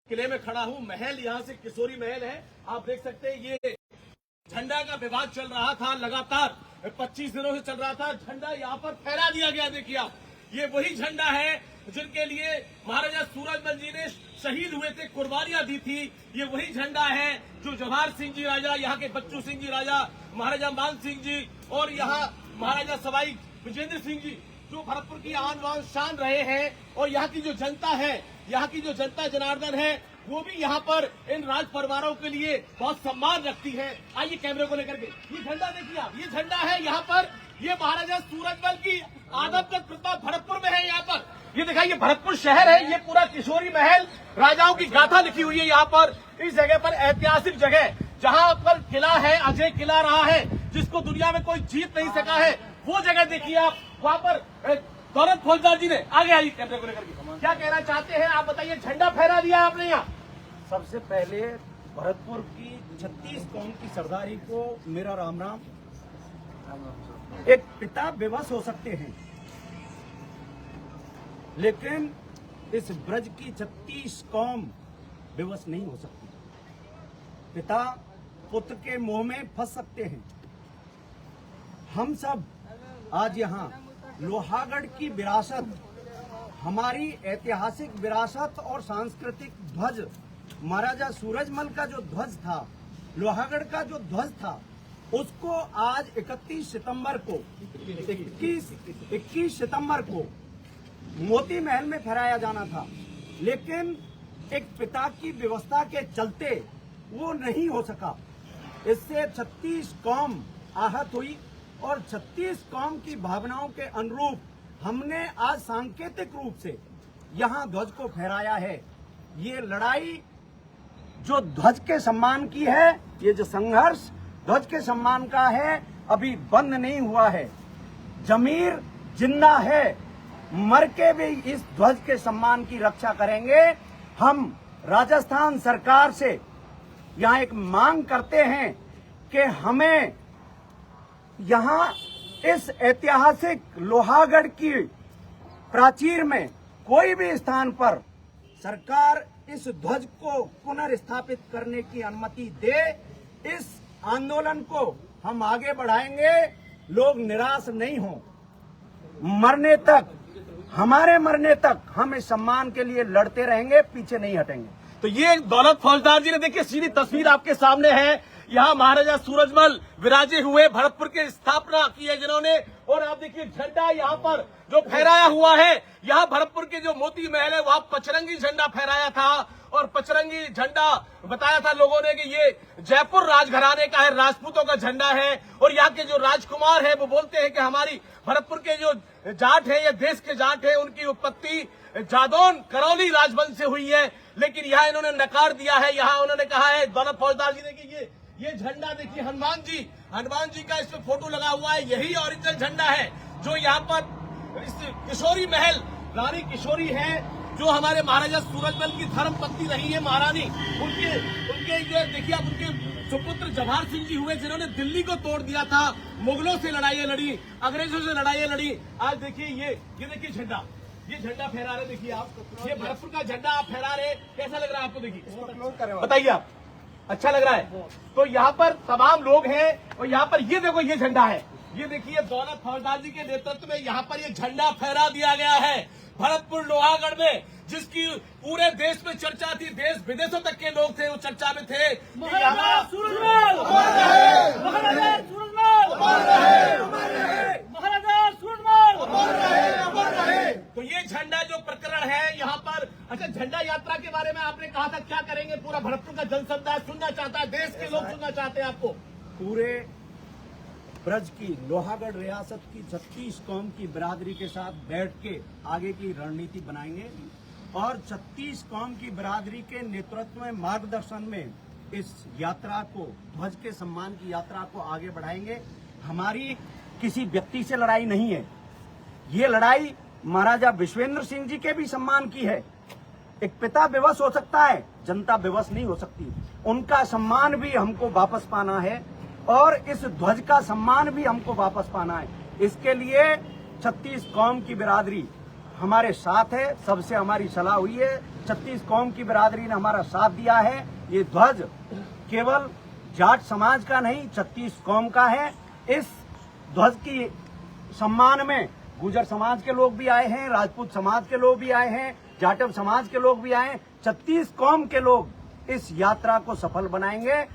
किले में खड़ा हूं। महल यहाँ से किशोरी महल है। आप देख सकते हैं ये झंडा का विवाद चल रहा था, लगातार 25 दिनों से चल रहा था। झंडा यहाँ पर फहरा दिया गया। देखिए आप, ये वही झंडा है जिनके लिए महाराजा सूरजमल जी ने शहीद हुए थे, कुर्बानियां दी थी। ये वही झंडा है जो जवाहर सिंह जी राजा, यहाँ के बच्चू सिंह जी राजा, महाराजा मान सिंह जी और यहाँ महाराजा सवाई विजेंद्र सिंह जी जो भरतपुर की आन बान शान रहे हैं। और यहाँ की जो जनता है, यहाँ की जो जनता जनार्दन है, वो भी यहाँ पर इन राज परिवारों के लिए बहुत सम्मान रखती है। आइए कैमरे को लेकर के ये झंडा देखिए आप, ये झंडा है यहाँ पर, ये महाराजा सूरजमल की आदमकद प्रतिमा भरतपुर में है। यहाँ पर ये दिखाइए, भरतपुर शहर है, ये पूरा किशोरी महल, राजाओं की गाथा लिखी हुई है यहाँ पर। इस जगह पर ऐतिहासिक जगह जहाँ पर किला है, अजय किला रहा है, जिसको दुनिया में कोई जीत नहीं सका है, वो जगह देखिए आप। वहाँ पर दौलत फौजदार जी ने आगे आई कैमरे को लेकर के क्या कहना चाहते हैं आप बताइए। झंडा फहरा दिया आपने यहाँ। सबसे पहले भरतपुर की 36 कौम की सरदारी को मेरा राम राम। एक पिता विवश हो सकते हैं, लेकिन इस ब्रज की 36 कौम विवश नहीं हो सकती। पिता पुत्र के मोह में फंस सकते हैं। हम सब आज यहाँ लोहागढ़ की विरासत, हमारी ऐतिहासिक विरासत और सांस्कृतिक ध्वज, महाराजा सूरजमल का जो ध्वज था, लोहागढ़ का जो ध्वज था, उसको आज 21 सितंबर को मोती महल में फहराया जाना था। लेकिन एक पिता की व्यवस्था के चलते वो नहीं हो सका। इससे 36 कौम आहत हुई और 36 कौम की भावनाओं के अनुरूप हमने आज सांकेतिक रूप से यहाँ ध्वज को फहराया है। ये लड़ाई जो ध्वज के सम्मान की है, ये जो संघर्ष ध्वज के सम्मान का है, अभी बंद नहीं हुआ है। जमीर जिंदा है, मर के भी इस ध्वज के सम्मान की रक्षा करेंगे। हम राजस्थान सरकार से यहाँ एक मांग करते हैं कि हमें यहाँ इस ऐतिहासिक लोहागढ़ की प्राचीर में कोई भी स्थान पर सरकार इस ध्वज को पुनर्स्थापित करने की अनुमति दे। इस आंदोलन को हम आगे बढ़ाएंगे। लोग निराश नहीं हों। मरने तक, हमारे मरने तक हम इस सम्मान के लिए लड़ते रहेंगे, पीछे नहीं हटेंगे। तो ये दौलत फौजदार जी ने देखिए सीधी तस्वीर आपके सामने है। यहाँ महाराजा सूरजमल विराजे हुए भरतपुर की स्थापना की है जिन्होंने। और आप देखिए झंडा यहाँ पर जो फहराया हुआ है, यहाँ भरतपुर के जो मोती महल है वहाँ पचरंगी झंडा फहराया था। और पचरंगी झंडा बताया था लोगों ने कि ये जयपुर राजघराने का है, राजपूतों का झंडा है। और यहाँ के जो राजकुमार है वो बोलते हैं कि हमारी भरतपुर के जो जाट है, ये देश के जाट है, उनकी उत्पत्ति जादौन करौली राजवंश से हुई है। लेकिन यहाँ इन्होंने नकार दिया है। यहाँ उन्होंने कहा है दौलत फौजदार जी ने कि ये झंडा देखिए, हनुमान जी का इस पे फोटो लगा हुआ है, यही ओरिजिनल झंडा है जो यहाँ पर इस किशोरी महल, रानी किशोरी है जो हमारे महाराजा सूरजमल की धर्मपत्नी रही है, महारानी। उनके ये देखिए आप, उनके सुपुत्र जवाहर सिंह जी हुए जिन्होंने दिल्ली को तोड़ दिया था, मुगलों से लड़ाइयां लड़ी, अंग्रेजों से लड़ाइयां लड़ी। आज देखिए ये देखिए झंडा, ये झंडा फहरा रहे, देखिए आप, ये भरतपुर का झंडा आप फहरा रहे। कैसा लग रहा है आपको? देखिए बताइए आप, अच्छा लग रहा है? तो यहाँ पर तमाम लोग हैं। और यहाँ पर ये देखो, ये झंडा है, ये देखिए दौलत फौजदार जी के नेतृत्व में यहाँ पर ये झंडा फहरा दिया गया है भरतपुर लोहागढ़ में, जिसकी पूरे देश में चर्चा थी। देश विदेशों तक के लोग थे वो चर्चा में थे। महाराजा सूरजमल, महाराजा सूरजमल, महाराजा सूरजमल। तो ये झंडा जो प्रकरण है यहाँ पर। अच्छा, झंडा यात्रा के बारे में आपने कहा था, क्या करेंगे? पूरा भरतपुर का जनसमुदाय सुनना चाहता है, देश के लोग सुनना चाहते हैं आपको। पूरे ब्रज की, लोहागढ़ रियासत की 36 कौम की बिरादरी के साथ बैठ के आगे की रणनीति बनाएंगे और 36 कौम की बिरादरी के नेतृत्व में, मार्गदर्शन में इस यात्रा को, ध्वज के सम्मान की यात्रा को आगे बढ़ाएंगे। हमारी किसी व्यक्ति से लड़ाई नहीं है, ये लड़ाई महाराजा विश्वेंद्र सिंह जी के भी सम्मान की है। एक पिता विवश हो सकता है, जनता विवश नहीं हो सकती। उनका सम्मान भी हमको वापस पाना है और इस ध्वज का सम्मान भी हमको वापस पाना है। इसके लिए 36 कौम की बिरादरी हमारे साथ है, सबसे हमारी सलाह हुई है। 36 कौम की बिरादरी ने हमारा साथ दिया है। ये ध्वज केवल जाट समाज का नहीं, 36 कौम का है। इस ध्वज की सम्मान में गुर्जर समाज के लोग भी आए हैं, राजपूत समाज के लोग भी आए हैं, जाटव समाज के लोग भी आए हैं। 36 कौम के लोग इस यात्रा को सफल बनाएंगे।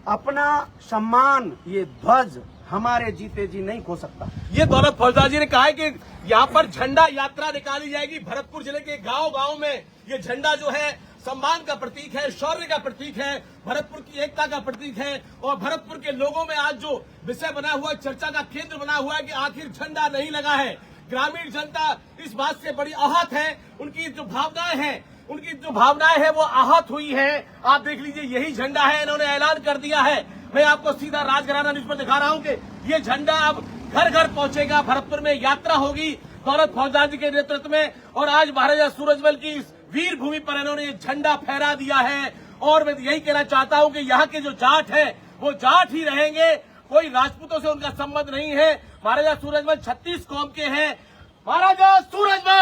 अपना सम्मान ये ध्वज हमारे जीते जी नहीं खो सकता। ये दौलत फौजदार जी ने कहा है कि यहाँ पर झंडा यात्रा निकाली जाएगी। भरतपुर जिले के गांव-गांव में ये झंडा जो है सम्मान का प्रतीक है, शौर्य का प्रतीक है, भरतपुर की एकता का प्रतीक है। और भरतपुर के लोगों में आज जो विषय बना हुआ है, चर्चा का केंद्र बना हुआ है कि आखिर झंडा नहीं लगा है। ग्रामीण जनता इस बात से बड़ी आहत है। उनकी जो भावनाएं हैं वो आहत हुई है। आप देख लीजिए, यही झंडा है, इन्होंने ऐलान कर दिया है। मैं आपको सीधा राजघराना न्यूज पर दिखा रहा हूं कि ये झंडा अब घर घर पहुंचेगा। भरतपुर में यात्रा होगी दौलत फौजदार जी के नेतृत्व में। और आज महाराजा सूरजमल की इस वीर भूमि पर इन्होंने ये झंडा फहरा दिया है। और मैं यही कहना चाहता हूं कि यहाँ के जो जाट है वो जाट ही रहेंगे, कोई राजपूतों से उनका संबंध नहीं है। महाराजा सूरजमल 36 कौम के हैं। महाराजा सूरजमल